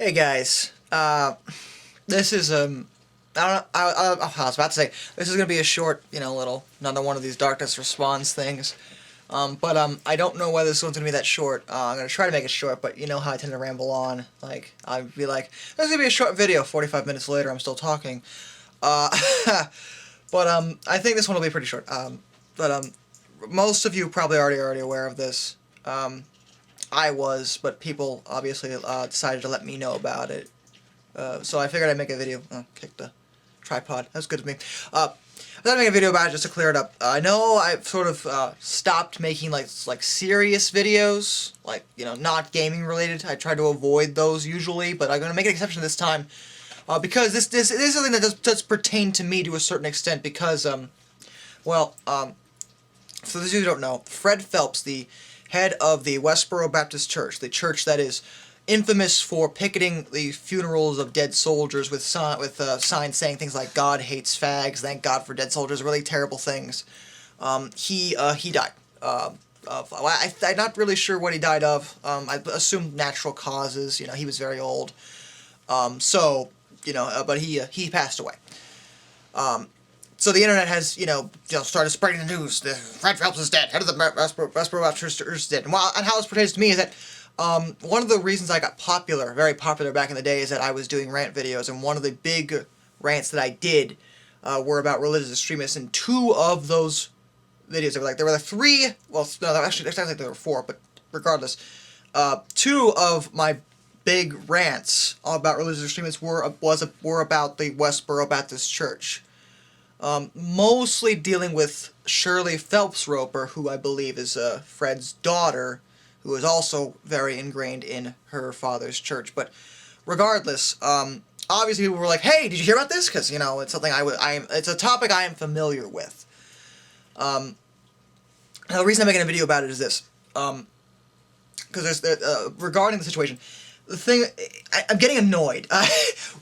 Hey guys, this is I don't know, I was about to say this is gonna be a short, little another one of these Darkness Responds things. But I don't know whether this one's gonna be that short. I'm gonna try to make it short, but you know how I tend to ramble on. Like I'd be like, "This is gonna be a short video." 45 minutes later, I'm still talking. Uh, but I think this one will be pretty short. But most of you probably already aware of this. I was, but people obviously decided to let me know about it. So I figured I'd make a video. Oh, kick the tripod. That's good of me. I thought I'd make a video about it just to clear it up. I know I've sort of stopped making like serious videos, like not gaming related. I try to avoid those usually, but I'm gonna make an exception this time because this is something that does pertain to me to a certain extent. Because well, for those of you who don't know, Fred Phelps, the head of the Westboro Baptist Church, the church that is infamous for picketing the funerals of dead soldiers with signs saying things like "God hates fags," "Thank God for dead soldiers," really terrible things. He died. I'm not really sure what he died of. I assume natural causes. He was very old. But he passed away. So the internet has, started spreading the news. Fred Phelps is dead. Head of the Westboro Baptist Church is dead. And how this pertains to me is that one of the reasons I got very popular back in the day is that I was doing rant videos, and one of the big rants that I did were about religious extremists. And two of those videos, there were three. Well, no, actually, there were four, but regardless, two of my big rants about religious extremists were about the Westboro Baptist Church. Mostly dealing with Shirley Phelps Roper, who I believe is Fred's daughter, who is also very ingrained in her father's church. But regardless, obviously people were like, "Hey, did you hear about this?" Because it's something it's a topic I am familiar with. Now the reason I'm making a video about it is this, because regarding the situation. The thing, I'm getting annoyed.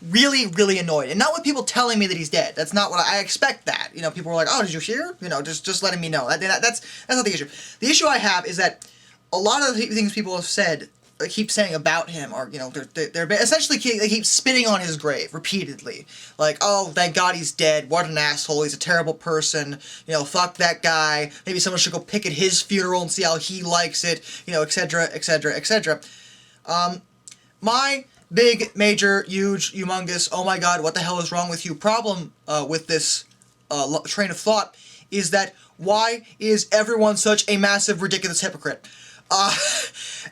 Really, really annoyed. And not with people telling me that he's dead. That's not what I expect that. People were like, "Oh, did you hear?" Just letting me know. That's not the issue. The issue I have is that a lot of the things people have said, keep saying about him are, they're essentially, they keep spitting on his grave repeatedly. Like, "Oh, thank God he's dead. What an asshole. He's a terrible person. Fuck that guy. Maybe someone should go picket his funeral and see how he likes it," etc., etc., etc. My big, major, huge, humongous, "oh my God, what the hell is wrong with you" problem with this train of thought is that why is everyone such a massive, ridiculous hypocrite?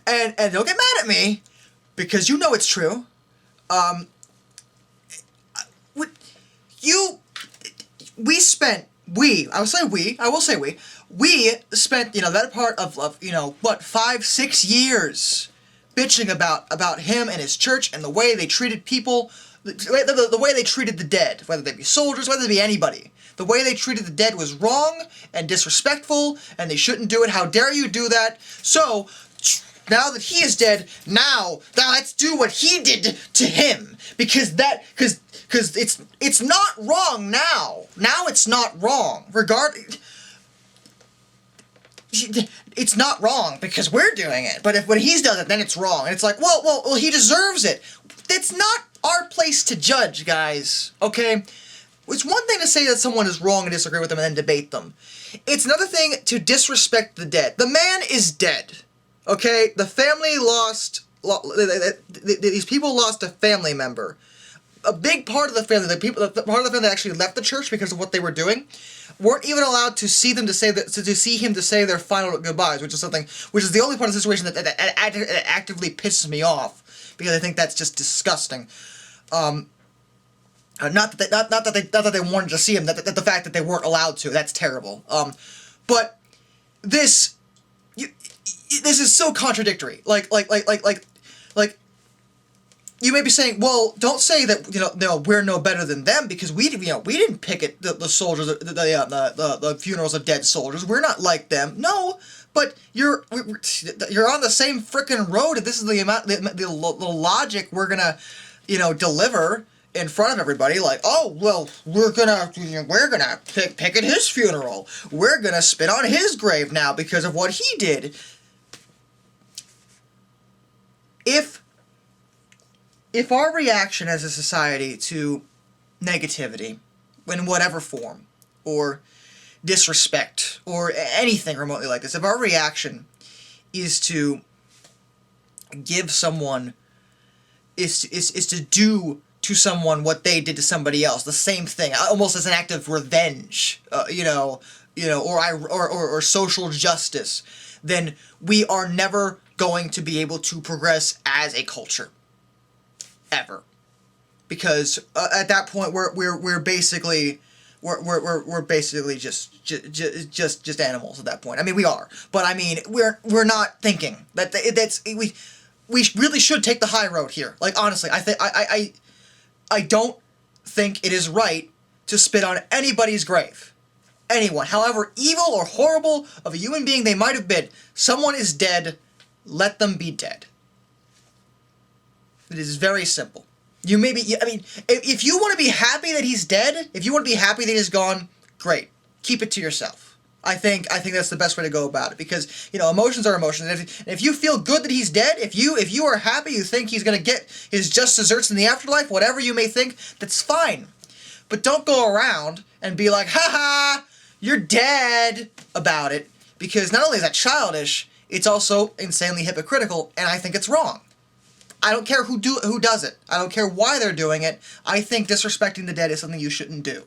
And don't get mad at me, because it's true. We spent, I will say we spent, that part of 5-6 years bitching about him and his church and the way they treated people, the way they treated the dead, whether they be soldiers, whether they be anybody. The way they treated the dead was wrong and disrespectful, and they shouldn't do it. How dare you do that? So, now that he is dead, now let's do what he did to him, because it's not wrong now. Now it's not wrong. It's not wrong because we're doing it, but when he's done it, then it's wrong. And it's like, well, he deserves it. It's not our place to judge, guys, okay? It's one thing to say that someone is wrong and disagree with them and then debate them. It's another thing to disrespect the dead. The man is dead, okay? The family these people lost a family member. A big part of the family, the part of the family that actually left the church because of what they were doing, weren't even allowed to see them to see him to say their final goodbyes, which is the only part of the situation that actively pisses me off, because I think that's just disgusting. Not that they wanted to see him, that the fact that they weren't allowed to, that's terrible. But this is so contradictory. Like you may be saying, well, don't say that we're no better than them because we didn't picket the soldiers, the funerals of dead soldiers. We're not like them. No, but you're on the same frickin' road. And this is the logic we're gonna deliver in front of everybody. Like, oh well, we're gonna picket his funeral. We're gonna spit on his grave now because of what he did. If if our reaction as a society to negativity, in whatever form, or disrespect, or anything remotely like this, if our reaction is to give someone, is to do to someone what they did to somebody else, the same thing, almost as an act of revenge, or social justice, then we are never going to be able to progress as a culture, ever, because at that point we're basically just animals at that point. I mean, we are, but I mean we're not thinking that's we really should take the high road here. Like, honestly, I don't think it is right to spit on anybody's grave. Anyone, however evil or horrible of a human being they might have been, someone is dead, let them be dead. It is very simple. You may be, I mean, if you want to be happy that he's dead, if you want to be happy that he's gone, great. Keep it to yourself. I think that's the best way to go about it, because, emotions are emotions. And if you feel good that he's dead, if you are happy, you think he's going to get his just desserts in the afterlife, whatever you may think, that's fine. But don't go around and be like, ha, you're dead about it, because not only is that childish, it's also insanely hypocritical, and I think it's wrong. I don't care who does it. I don't care why they're doing it. I think disrespecting the dead is something you shouldn't do.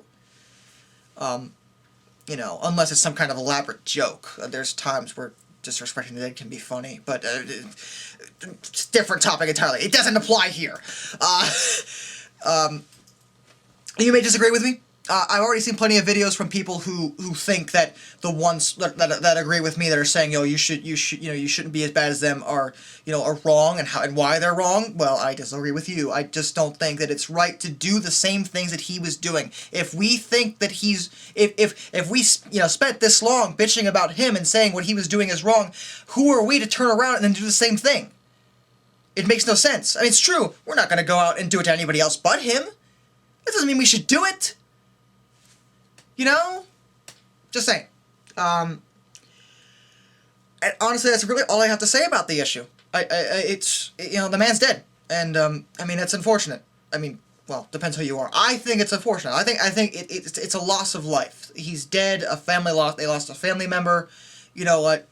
Unless it's some kind of elaborate joke. There's times where disrespecting the dead can be funny, but it's a different topic entirely. It doesn't apply here. You may disagree with me. I've already seen plenty of videos from people who think that the ones that agree with me, that are saying, you shouldn't be as bad as them, are wrong, and why they're wrong. Well, I disagree with you. I just don't think that it's right to do the same things that he was doing. If we think that if we spent this long bitching about him and saying what he was doing is wrong, who are we to turn around and then do the same thing? It makes no sense. I mean, it's true. We're not going to go out and do it to anybody else but him. That doesn't mean we should do it. Just saying. And honestly, that's really all I have to say about the issue. The man's dead, and I mean, it's unfortunate. I mean, well, depends who you are. I think it's unfortunate. I think it's a loss of life. He's dead. A family lost. They lost a family member. Let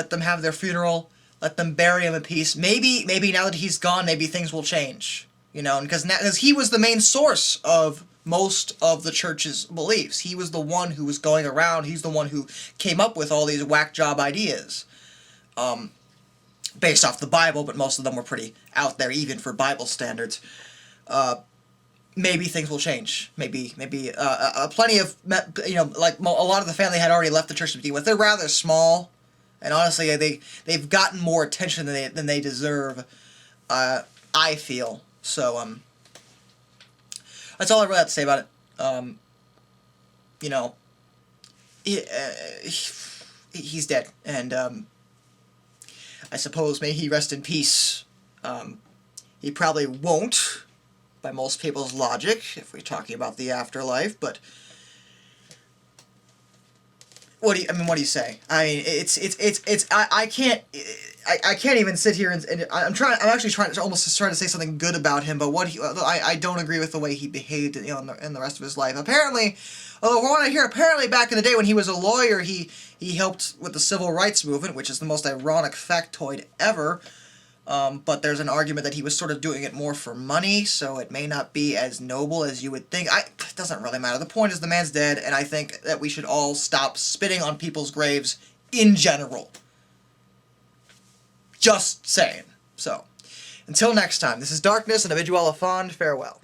them have their funeral. Let them bury him in peace. Maybe now that he's gone, maybe things will change. Because he was the main source of most of the church's beliefs. He was the one who was going around. He's the one who came up with all these whack job ideas, based off the Bible, but most of them were pretty out there, even for Bible standards. Maybe things will change. Maybe plenty of, like a lot of the family had already left the church to begin with. They're rather small, and honestly, they've gotten more attention than they deserve. I feel so. That's all I really have to say about it. He's dead, and I suppose may he rest in peace. He probably won't, by most people's logic, if we're talking about the afterlife. But what do you say? I mean, I can't even sit here and I'm actually trying to say something good about him, but I don't agree with the way he behaved, in the rest of his life. Apparently, although from what I hear, apparently back in the day when he was a lawyer, he helped with the civil rights movement, which is the most ironic factoid ever. But there's an argument that he was sort of doing it more for money, so it may not be as noble as you would think. It doesn't really matter. The point is the man's dead, and I think that we should all stop spitting on people's graves in general. Just saying. So, until next time, this is Darkness and Abidjuala Fond. Farewell.